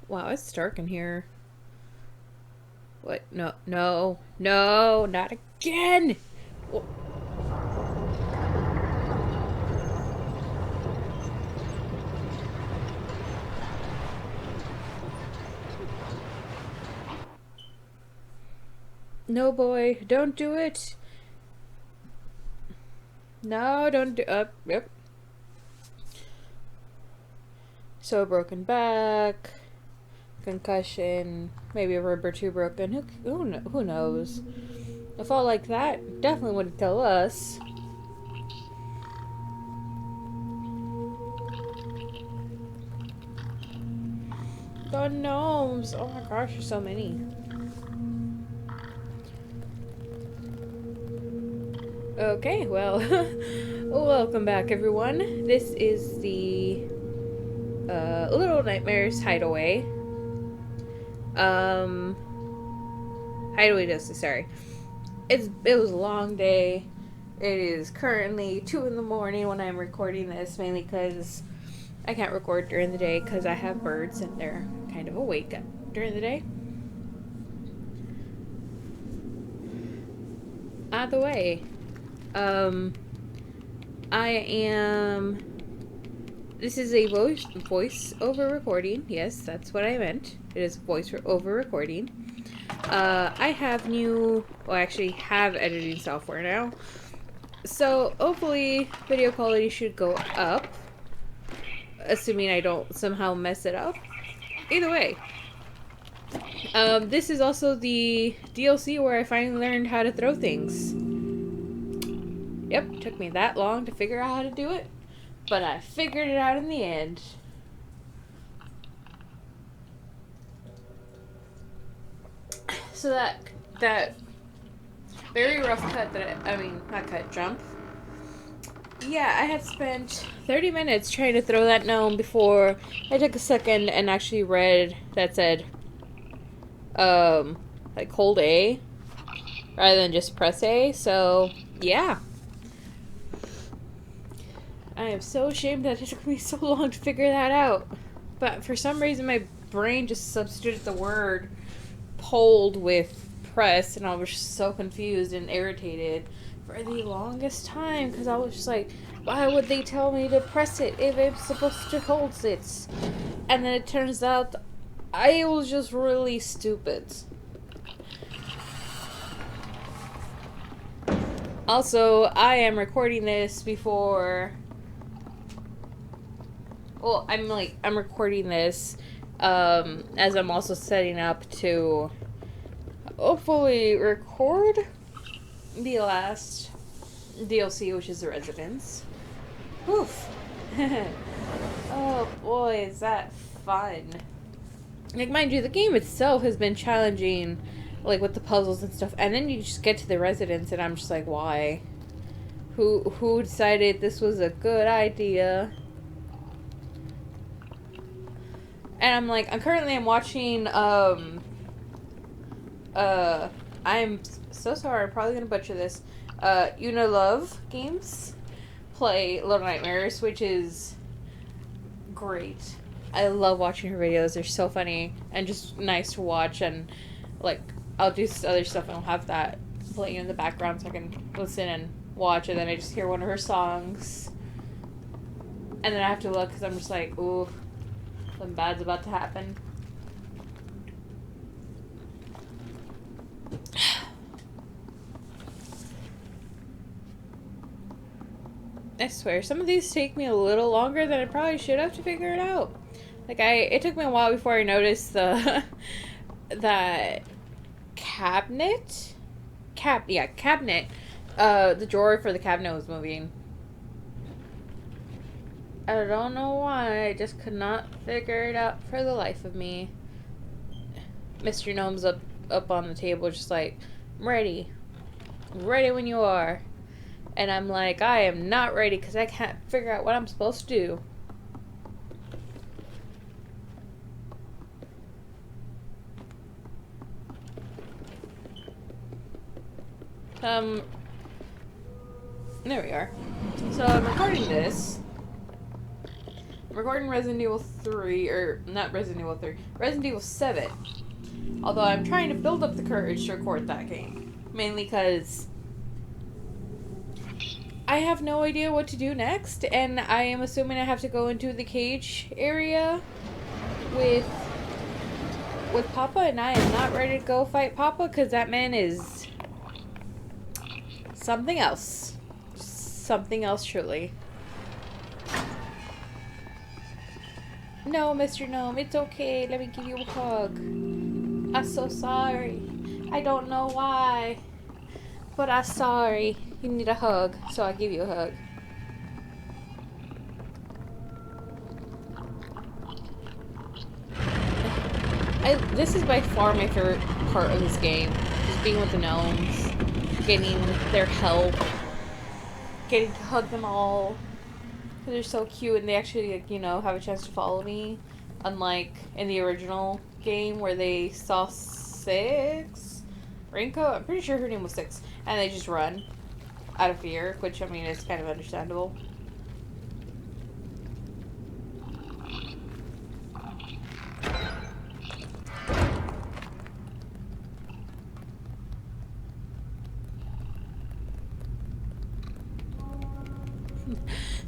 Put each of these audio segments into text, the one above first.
Wow, it's dark in here. What? No, no, no, not again! No, boy, don't do it! No, don't do. Yep. So, broken back, concussion, maybe a rib or two broken. Who knows? A fall like that definitely wouldn't tell us. The gnomes! Oh my gosh, there's so many. Okay, well, welcome back, everyone. This is the Little Nightmares Hideaway. Um, Hideaway Justice. Sorry, it was a long day. It is currently 2 in the morning when I'm recording this, mainly because I can't record during the day because I have birds and they're kind of awake during the day. Either way, um, I am. This is a voice over recording. Yes, that's what I meant. It is voice over recording. I have I actually have editing software now. So hopefully video quality should go up, assuming I don't somehow mess it up. Either way, this is also the DLC where I finally learned how to throw things. Yep, took me that long to figure out how to do it, but I figured it out in the end. So that very rough cut jump. Yeah, I had spent 30 minutes trying to throw that gnome before I took a second and actually read that said, like hold A rather than just press A. So, yeah. I am so ashamed that it took me so long to figure that out. But for some reason, my brain just substituted the word hold with press, and I was just so confused and irritated for the longest time because I was just like, why would they tell me to press it if I'm supposed to hold it? And then it turns out I was just really stupid. Also, I am recording this before. Well, I'm recording this as I'm also setting up to hopefully record the last DLC, which is the Residence. Oof. Oh boy, is that fun. Like, mind you, the game itself has been challenging, like, with the puzzles and stuff, and then you just get to the Residence, and I'm just like, why? Who decided this was a good idea? And I'm like, I'm watching, I'm so sorry, I'm probably gonna butcher this, Love Games play Little Nightmares, which is great. I love watching her videos. They're so funny and just nice to watch, and, like, I'll do other stuff and I'll have that playing in the background so I can listen and watch, and then I just hear one of her songs. And then I have to look because I'm just like, ooh, something bad's about to happen. I swear, some of these take me a little longer than I probably should have to figure it out. Like, it took me a while before I noticed that cabinet? Cabinet. The drawer for the cabinet was moving. I don't know why, I just could not figure it out for the life of me. Mr. Gnome's up on the table, just like, I'm ready. Ready when you are. And I'm like, I am not ready because I can't figure out what I'm supposed to do. There we are. So I'm recording this recording Resident Evil 3, or not Resident Evil 3, Resident Evil 7. Although I'm trying to build up the courage to record that game. Mainly because I have no idea what to do next, and I am assuming I have to go into the cage area with Papa, and I am not ready to go fight Papa, because that man is something else. Something else, truly. No, Mr. Gnome, it's okay. Let me give you a hug. I'm so sorry. I don't know why, but I'm sorry. You need a hug, so I'll give you a hug. This is by far my favorite part of this game. Just being with the gnomes, getting their help, getting to hug them all. Because they're so cute and they actually, like, you know, have a chance to follow me. Unlike in the original game where they saw Six? Rinko? I'm pretty sure her name was Six. And they just run out of fear, which, I mean, is kind of understandable.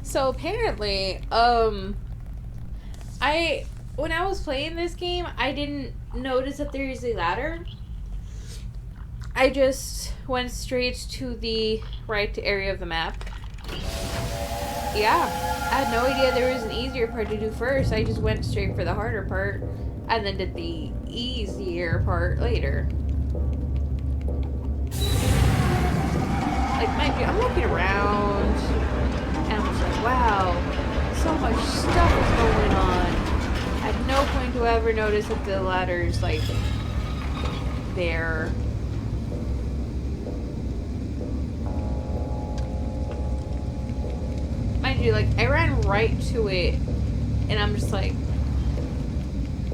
So apparently, when I was playing this game, I didn't notice that there is a ladder. I just went straight to the right area of the map. Yeah, I had no idea there was an easier part to do first. I just went straight for the harder part, and then did the easier part later. Like, mind you, I'm looking around, and I'm just like, wow, so much stuff is going on. At no point do I ever notice that the ladder's, like, there. Mind you, like, I ran right to it, and I'm just like,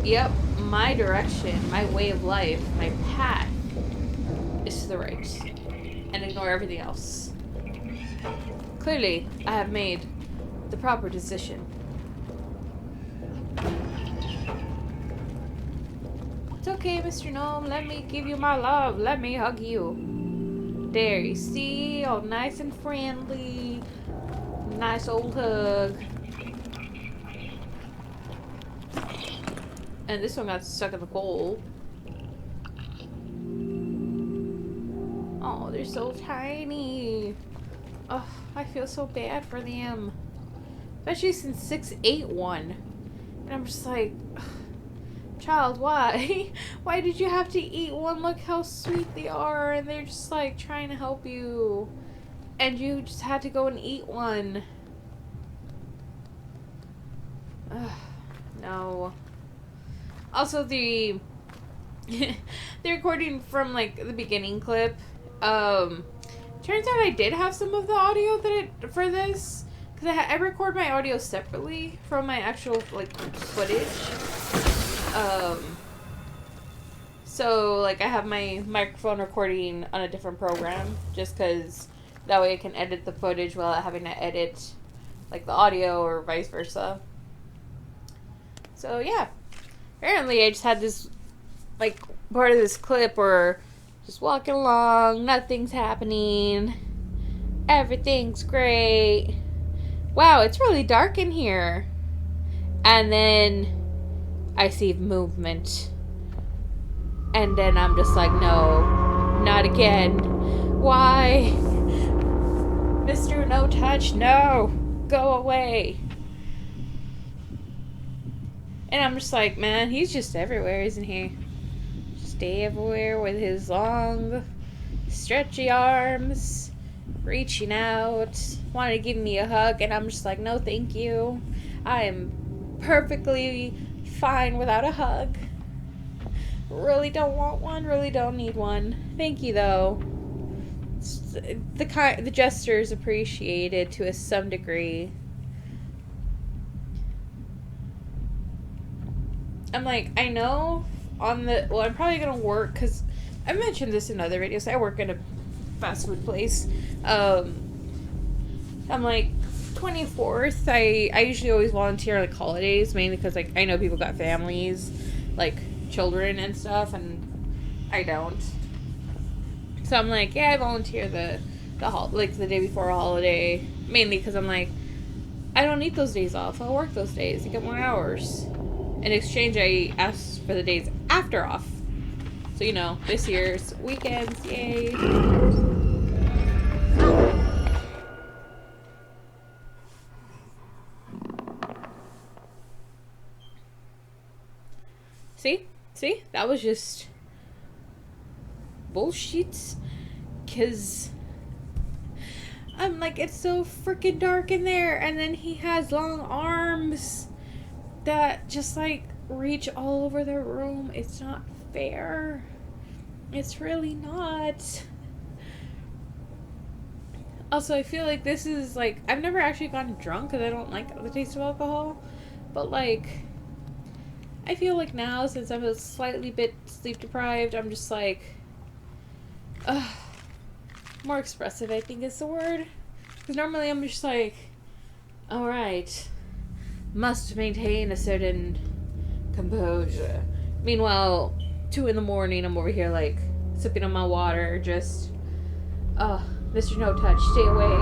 yep, my direction, my way of life, my path is to the right. And ignore everything else. Clearly, I have made the proper decision. It's okay, Mr. Gnome. Let me give you my love. Let me hug you. There, you see? All nice and friendly. Nice old hug. And this one got stuck in the coal. Oh, they're so tiny. Oh, I feel so bad for them. Especially since 6 ate one. And I'm just like, child, why? Why did you have to eat one? Look how sweet they are. And they're just like trying to help you. And you just had to go and eat one. Ugh, no. Also, the recording from, like, the beginning clip, turns out I did have some of the audio for this, because I record my audio separately from my actual, like, footage. So, like, I have my microphone recording on a different program, just because that way I can edit the footage without having to edit, like, the audio or vice versa. So, yeah. Apparently, I just had this, like, part of this clip where just walking along, nothing's happening, everything's great. Wow, it's really dark in here. And then I see movement. And then I'm just like, no, not again. Why? Mr. No Touch, no, go away. And I'm just like, man, he's just everywhere, isn't he? Just everywhere with his long, stretchy arms, reaching out, wanting to give me a hug, and I'm just like, no, thank you. I am perfectly fine without a hug. Really don't want one, really don't need one. Thank you, though. The gesture is appreciated to some degree. I'm like, I know I'm probably gonna work, because I mentioned this in other videos. I work in a fast food place. I'm like, 24th, I usually always volunteer like holidays, mainly because like I know people got families, like children and stuff, and I don't. So I'm like, yeah, I volunteer the day before a holiday, mainly because I'm like, I don't need those days off. I'll work those days to get more hours. In exchange, I asked for the days after off. So, you know, this year's weekends, yay. See? That was just bullshit. Because I'm like, it's so freaking dark in there. And then he has long arms that just like reach all over the room. It's not fair. It's really not. Also, I feel like this is like, I've never actually gotten drunk because I don't like the taste of alcohol. But like, I feel like now, since I'm a slightly bit sleep deprived, I'm just like, more expressive, I think is the word. Because normally I'm just like, alright, must maintain a certain composure. Meanwhile, 2 in the morning, I'm over here like, sipping on my water, just, Mr. No Touch, stay away.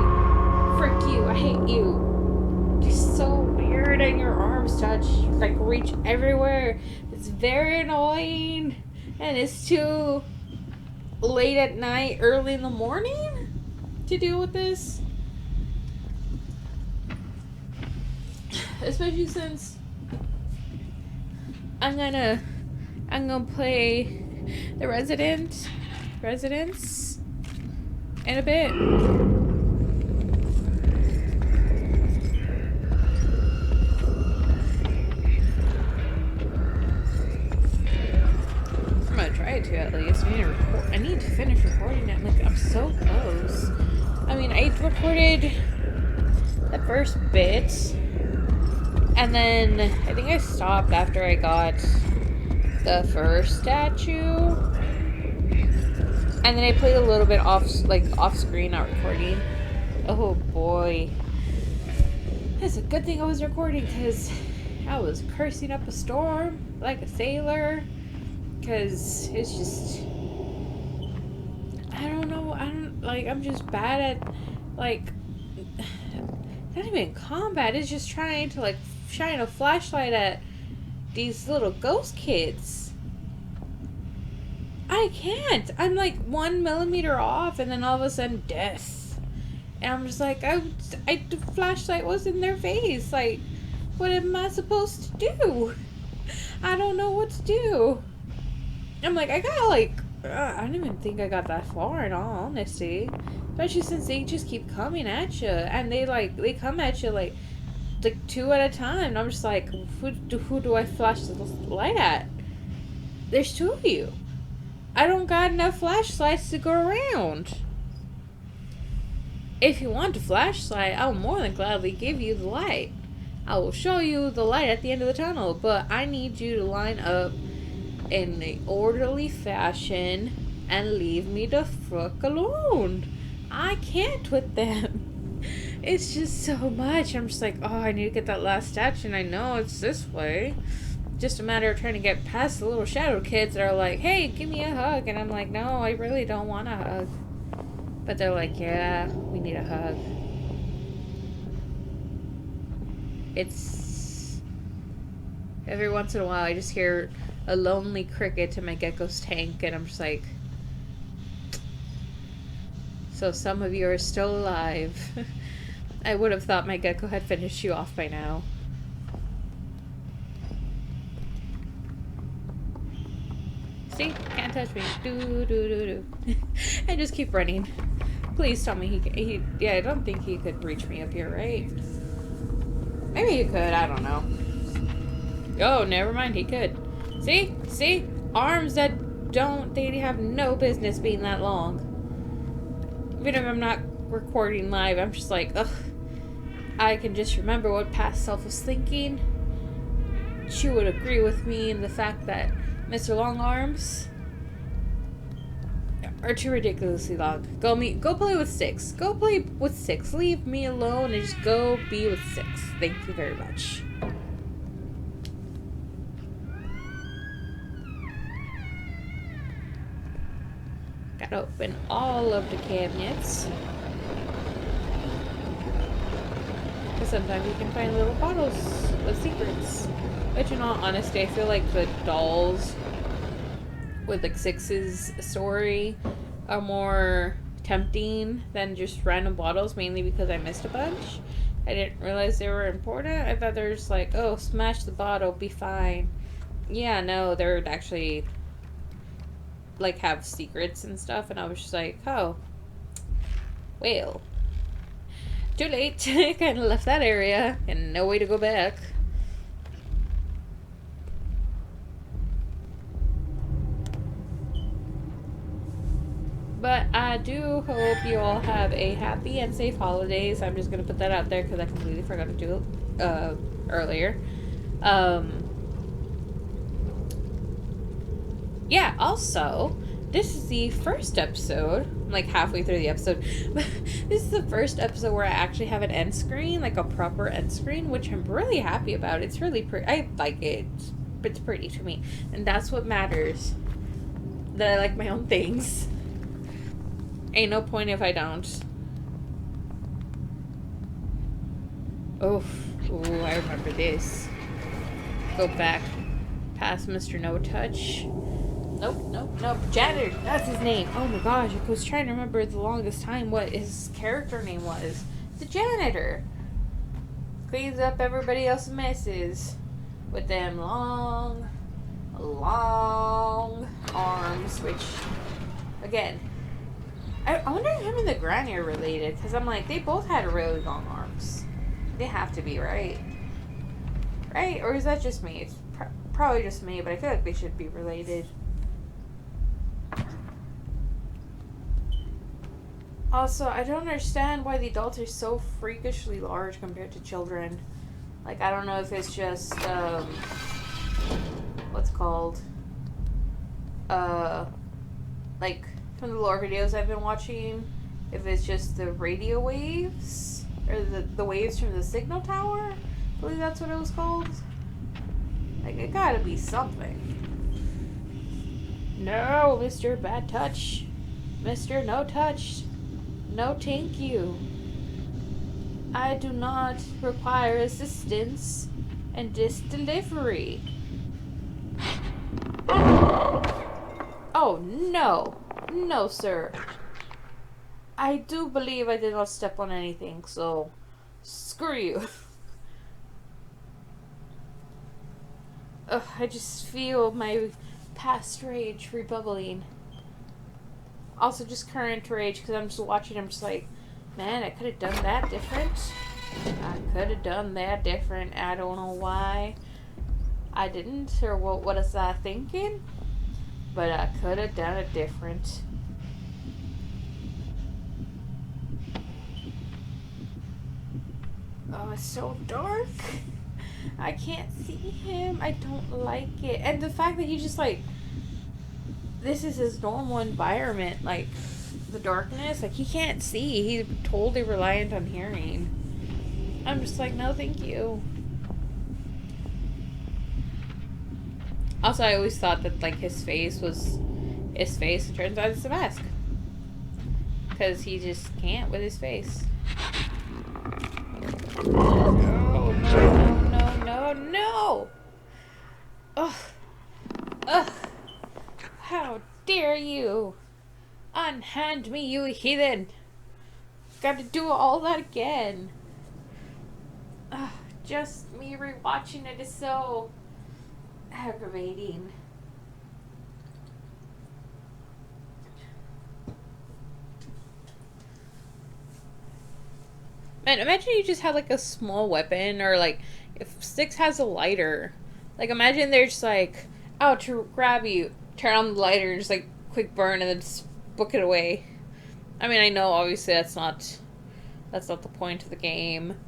Frick you, I hate you. You're so weird and your arms touch, like, reach everywhere. It's very annoying. And it's too late at night, early in the morning to deal with this. Especially since I'm gonna play the residents in a bit. I'm gonna try to at least. I need to finish recording it. Like, I'm so close. I mean, I recorded the first bit, and then I think I stopped after I got the first statue. And then I played a little bit off screen, not recording. Oh boy. It's a good thing I was recording, because I was cursing up a storm like a sailor. Because it's just, I don't know, I'm just bad at, like, not even combat, it's just trying to, like, shine a flashlight at these little ghost kids. I can't. I'm like 1 millimeter off, and then all of a sudden, death. And I'm just like, the flashlight was in their face. Like, what am I supposed to do? I don't know what to do. I'm like, I don't even think I got that far, in all honesty. Especially since they just keep coming at you, and they come at you like 2 at a time. And I'm just like, who do I flash the light at? There's 2 of you. I don't got enough flashlights to go around. If you want a flashlight, I'll more than gladly give you the light. I will show you the light at the end of the tunnel, but I need you to line up in an orderly fashion and leave me the fuck alone. I can't with them. It's just so much. I'm just like, oh, I need to get that last statue, and I know it's this way. Just a matter of trying to get past the little shadow kids that are like, hey, give me a hug. And I'm like, no, I really don't want a hug. But they're like, yeah, we need a hug. It's, every once in a while I just hear a lonely cricket to my gecko's tank, and I'm just like, so some of you are still alive. I would have thought my gecko had finished you off by now. See? Can't touch me. Do. And just keep running. Please tell me yeah, I don't think he could reach me up here, right? Maybe he could, I don't know. Oh, never mind, he could. See? Arms that they have no business being that long. Even if I'm not recording live, I'm just like, ugh. I can just remember what past self was thinking. She would agree with me in the fact that Mr. Longarms, are too ridiculously long. Go play with Six. Go play with Six. Leave me alone and just go be with Six. Thank you very much. Gotta open all of the cabinets. Because sometimes you can find little bottles of secrets. Which in all honesty, I feel like the dolls with like Six's story are more tempting than just random bottles, mainly because I missed a bunch. I didn't realize they were important. I thought they were just like, oh, smash the bottle, be fine. Yeah, no, they're actually like have secrets and stuff, and I was just like, oh, well, too late. Kind of left that area and no way to go back. But I do hope you all have a happy and safe holidays. I'm just going to put that out there because I completely forgot to do it earlier. Yeah, also, this is the first episode. I'm like halfway through the episode. This is the first episode where I actually have an end screen, like a proper end screen, which I'm really happy about. It's really pretty. I like it. It's pretty to me. And that's what matters. That I like my own things. Ain't no point if I don't. Ooh, I remember this. Go back past Mr. No Touch. Nope. Janitor, that's his name. Oh my gosh, I was trying to remember the longest time what his character name was. The janitor. Cleans up everybody else's messes with them long arms, which, again, I wonder if him and the granny are related, because I'm like, they both had really long arms. They have to be, right? Right? Or is that just me? It's probably just me, but I feel like they should be related. Also, I don't understand why the adults are so freakishly large compared to children. Like, I don't know if it's just, what's it called? Like, from the lore videos I've been watching, if it's just the radio waves, or the waves from the signal tower, I believe that's what it was called. Like, it gotta be something. No, Mr. Bad Touch. Mr. No Touch. No thank you. I do not require assistance in this delivery. Oh, no. No, sir. I do believe I did not step on anything, so screw you. Ugh, I just feel my past rage rebubbling. Also, just current rage, because I'm just watching, I'm just like, man, I could have done that different. I could have done that different. I don't know why I didn't, or what was I thinking? But I could have done it different. Oh, it's so dark. I can't see him. I don't like it. And the fact that he just, like, this is his normal environment, like, the darkness. Like, he can't see. He's totally reliant on hearing. I'm just like, no, thank you. Also, I always thought that, like, his face was his face. It turns out it's a mask. Because he just can't with his face. No! Ugh. How dare you unhand me, you heathen! Gotta do all that again. Ugh, just me rewatching it is so aggravating. Man, imagine you just had like a small weapon, or like if Six has a lighter. Like, imagine they're just like out to grab you, turn on the lighter, and just like quick burn, and then just book it away. I mean, I know obviously that's not the point of the game,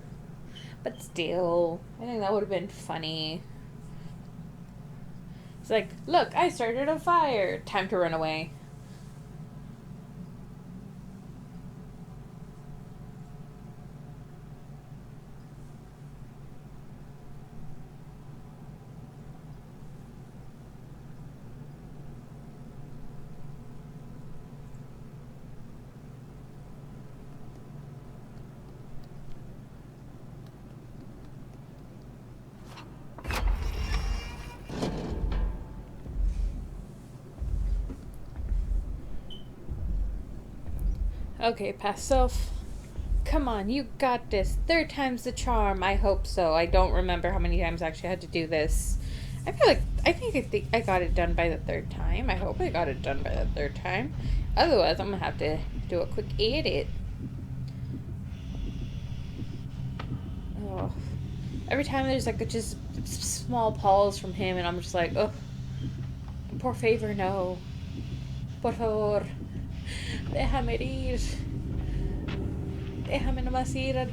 but still, I think that would have been funny. It's like, look, I started a fire. Time to run away. Okay, past self. Come on, you got this. Third time's the charm. I hope so. I don't remember how many times I actually had to do this. I think I got it done by the third time. I hope I got it done by the third time. Otherwise, I'm gonna have to do a quick edit. Oh. Every time there's like just small pause from him, and I'm just like, oh, por favor, no. Por favor. Déjame ir. Déjame nomás ir al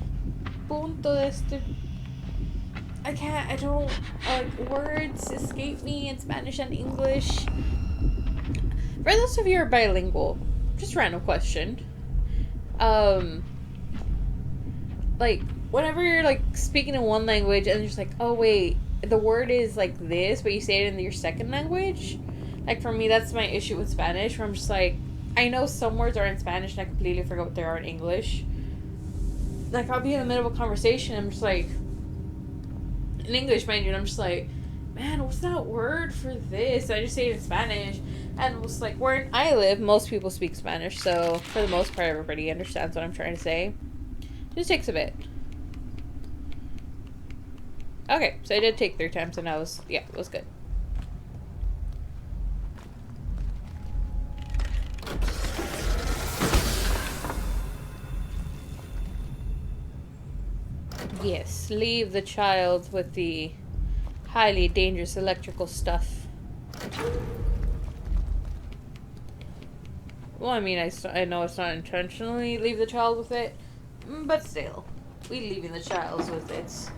punto de este. I don't, words escape me in Spanish and English. For those of you who are bilingual, just random question. Whenever you're, speaking in one language and you're just like, oh, wait, the word is like this, but you say it in your second language? Like, for me, that's my issue with Spanish, where I'm just like, I know some words are in Spanish and I completely forget what they are in English. Like, I'll be in the middle of a conversation, I'm just like, in English, mind you, and I'm just like, man, what's that word for this? I just say it in Spanish. And it's like, where I live, most people speak Spanish, so for the most part, everybody understands what I'm trying to say. It just takes a bit. Okay, so I did take 3 times, and it was good. Yes, leave the child with the highly dangerous electrical stuff. Well, I mean, I know it's not intentionally leave the child with it, but still, we leaving the child with it.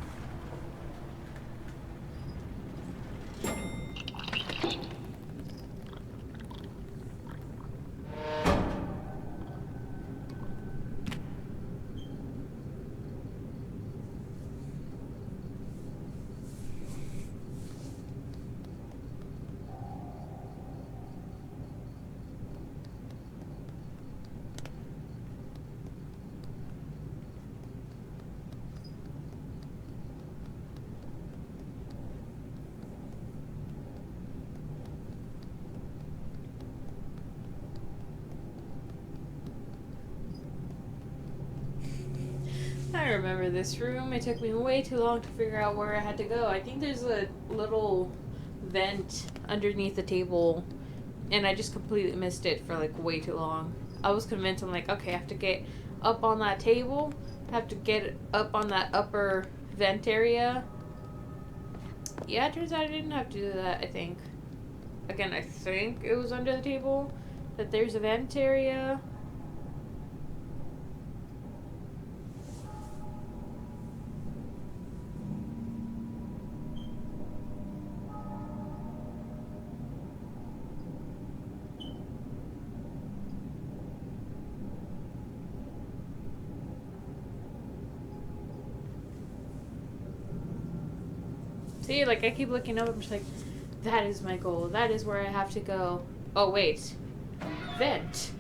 I remember this room. It took me way too long to figure out where I had to go. I think there's a little vent underneath the table, and I just completely missed it for way too long. I was convinced, I'm like, okay, I have to get up on that table, I have to get up on that upper vent area. Yeah, it turns out I didn't have to do that, I think. Again, I think it was under the table that there's a vent area. See, I keep looking up, I'm just like, that is my goal. That is where I have to go. Oh, wait. Vent.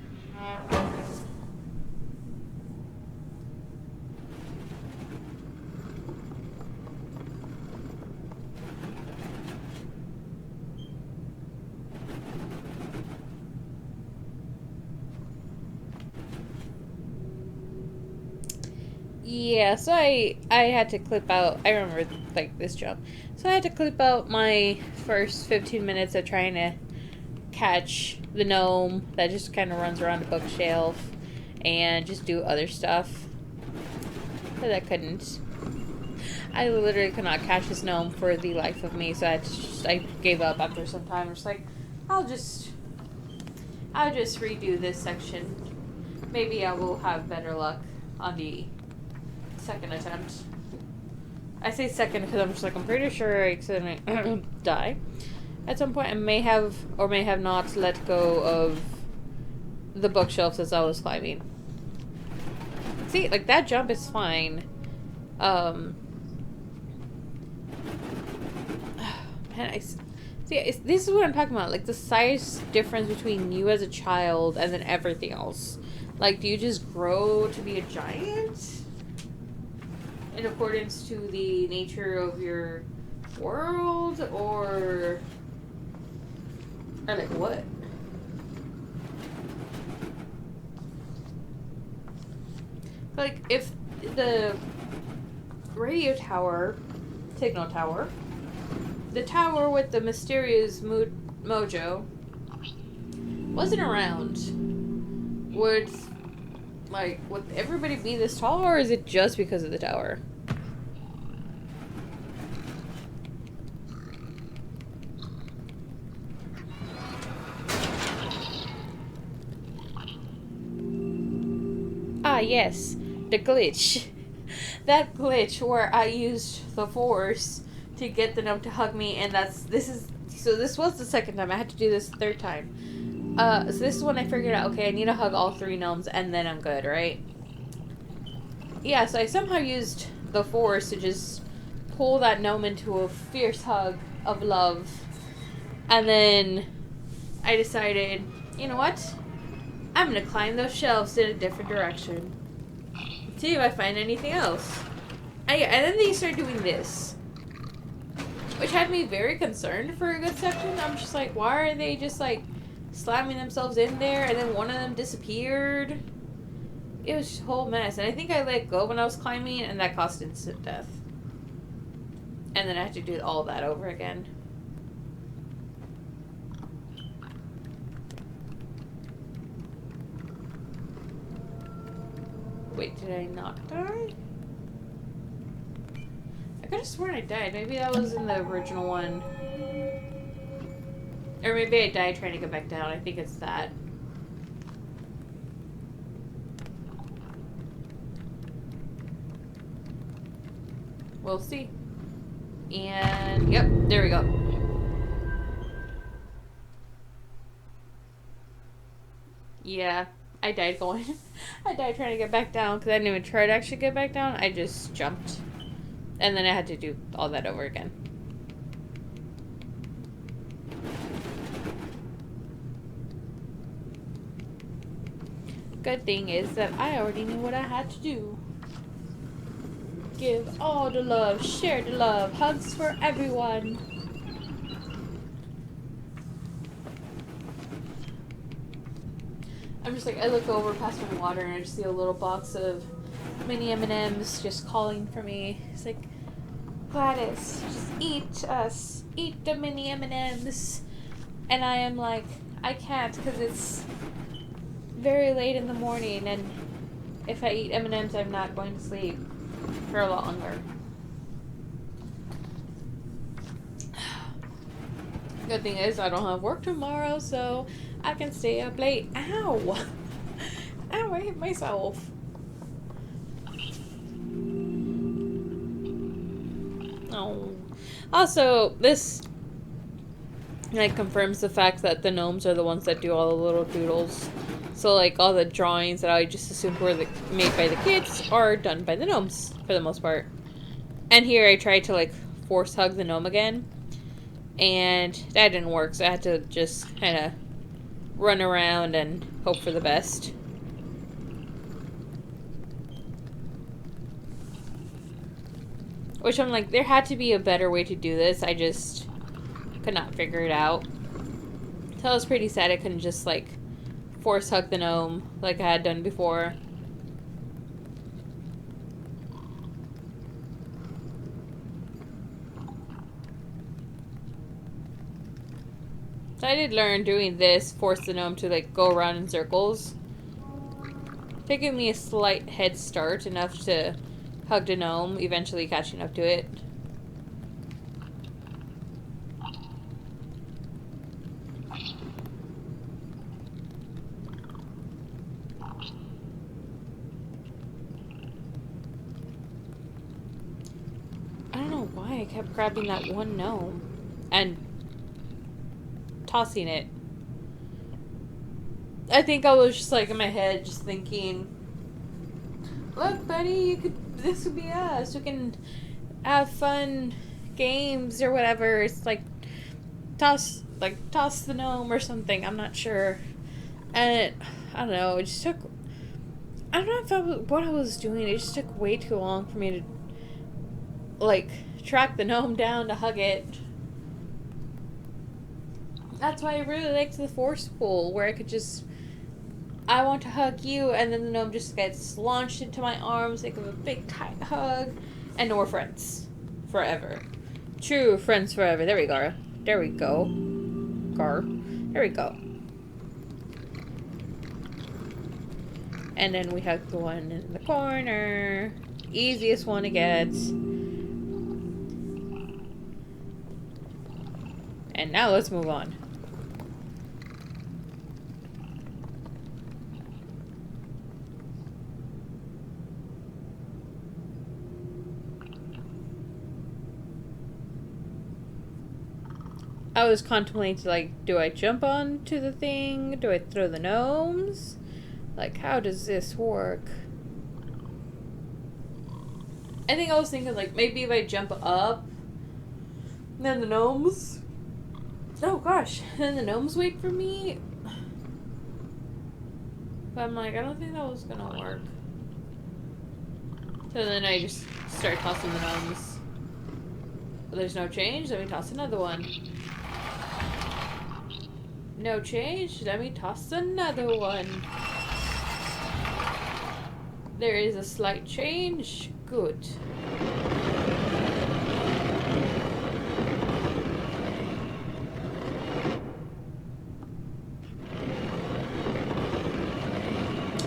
Yeah, so I had to clip out, I remember, this jump. So I had to clip out my first 15 minutes of trying to catch the gnome that just kind of runs around the bookshelf and just do other stuff. But I couldn't. I literally could not catch this gnome for the life of me, so I gave up after some time. I was like, I'll just redo this section. Maybe I will have better luck on the second attempt. I say second because I'm just like, I'm pretty sure I accidentally die. At some point, I may have or may have not let go of the bookshelves as I was climbing. See, that jump is fine. Man, this is what I'm talking about. The size difference between you as a child and then everything else. Do you just grow to be a giant? In accordance to the nature of your world, or what? Like, if the radio tower, signal tower, the tower with the mysterious mojo wasn't around, would everybody be this tall, or is it just because of the tower? Ah, yes, the glitch. That glitch where I used the force to get the gnome to hug me, and this was the second time. I had to do this the third time. So this is when I figured out, okay, I need to hug all 3 gnomes, and then I'm good, right? Yeah, so I somehow used the force to just pull that gnome into a fierce hug of love. And then I decided, you know what? I'm gonna climb those shelves in a different direction. See if I find anything else. And then they started doing this, which had me very concerned for a good section. I'm just like, why are they just like slamming themselves in there? And then one of them disappeared. It was just a whole mess. And I think I let go when I was climbing, and that caused instant death. And then I had to do all that over again. Wait, did I not die? I could have sworn I died. Maybe that was in the original one. Or maybe I died trying to get back down. I think it's that. We'll see. And, yep, there we go. Yeah, I died going. I died trying to get back down because I didn't even try to actually get back down. I just jumped. And then I had to do all that over again. Good thing is that I already knew what I had to do. Give all the love, share the love, hugs for everyone. I'm just like, I look over past my water and I just see a little box of mini M&Ms just calling for me. It's like, Gladys, just eat us. Eat the mini M&Ms. And I am like, I can't because it's very late in the morning, and if I eat M&Ms, I'm not going to sleep for a lot longer. Good thing is I don't have work tomorrow, so I can stay up late. Ow! Ow, I hit myself. Oh. Also, this like confirms the fact that the gnomes are the ones that do all the little doodles. So like all the drawings that I just assumed were made by the kids are done by the gnomes for the most part. And here I tried to like force hug the gnome again, and that didn't work, so I had to just kind of run around and hope for the best. Which I'm like, there had to be a better way to do this. I just could not figure it out. So I was pretty sad I couldn't just like force hug the gnome like I had done before. So I did learn doing this, force the gnome to like go around in circles. Taking me a slight head start, enough to hug the gnome, eventually catching up to it. I don't know why I kept grabbing that one gnome and tossing it. I think I was just like in my head just thinking, look, buddy, this could be us. We can have fun games or whatever. It's like toss the gnome or something. I'm not sure. And I don't know. It just took. I don't know if what I was doing. It just took way too long for me to like track the gnome down to hug it. That's why I really liked the force pull, where I could just I want to hug you, and then the gnome just gets launched into my arms, like a big tight hug, and we're friends. Forever. True friends forever. There we go. There we go. There we go. And then we hug the one in the corner. Easiest one to get. And now let's move on. I was contemplating, like, do I jump onto the thing? Do I throw the gnomes? Like, how does this work? I think I was thinking, like, maybe if I jump up, then the gnomes... Oh, gosh. Then the gnomes wait for me? But I'm like, I don't think that was gonna work. So then I just start tossing the gnomes. But there's no change, let me toss another one. No change, let me toss another one. There is a slight change. Good.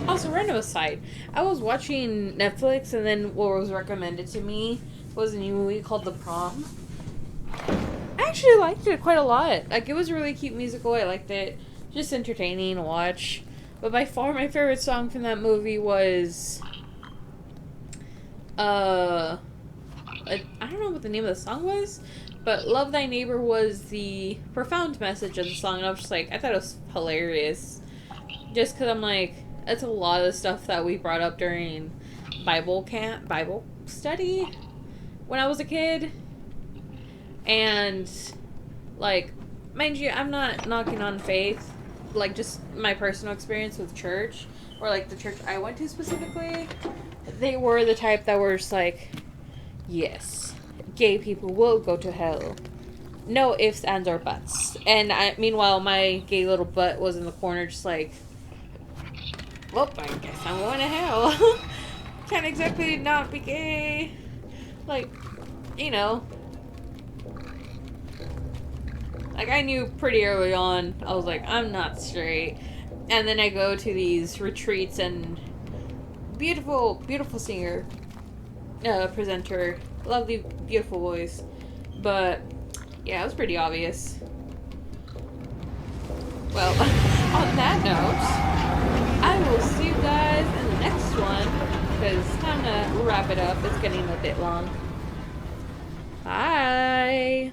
Also, random aside, I was watching Netflix and then what was recommended to me was a new movie called The Prom. I actually liked it quite a lot. Like, it was a really cute musical. I liked it. Just entertaining to watch. But by far my favorite song from that movie was... I don't know what the name of the song was, but Love Thy Neighbor was the profound message of the song, and I was just like, I thought it was hilarious. Just because I'm like, that's a lot of the stuff that we brought up during Bible study when I was a kid. And, like, mind you, I'm not knocking on faith, like, just my personal experience with church, or, like, the church I went to specifically, they were the type that were just like, yes, gay people will go to hell. No ifs, ands, or buts. And meanwhile, my gay little butt was in the corner just like, well, I guess I'm going to hell. Can't exactly not be gay. Like, you know. Like, I knew pretty early on, I was like, I'm not straight. And then I go to these retreats and beautiful, beautiful singer, presenter, lovely, beautiful voice. But, yeah, it was pretty obvious. Well, on that note, I will see you guys in the next one, because it's time to wrap it up. It's getting a bit long. Bye!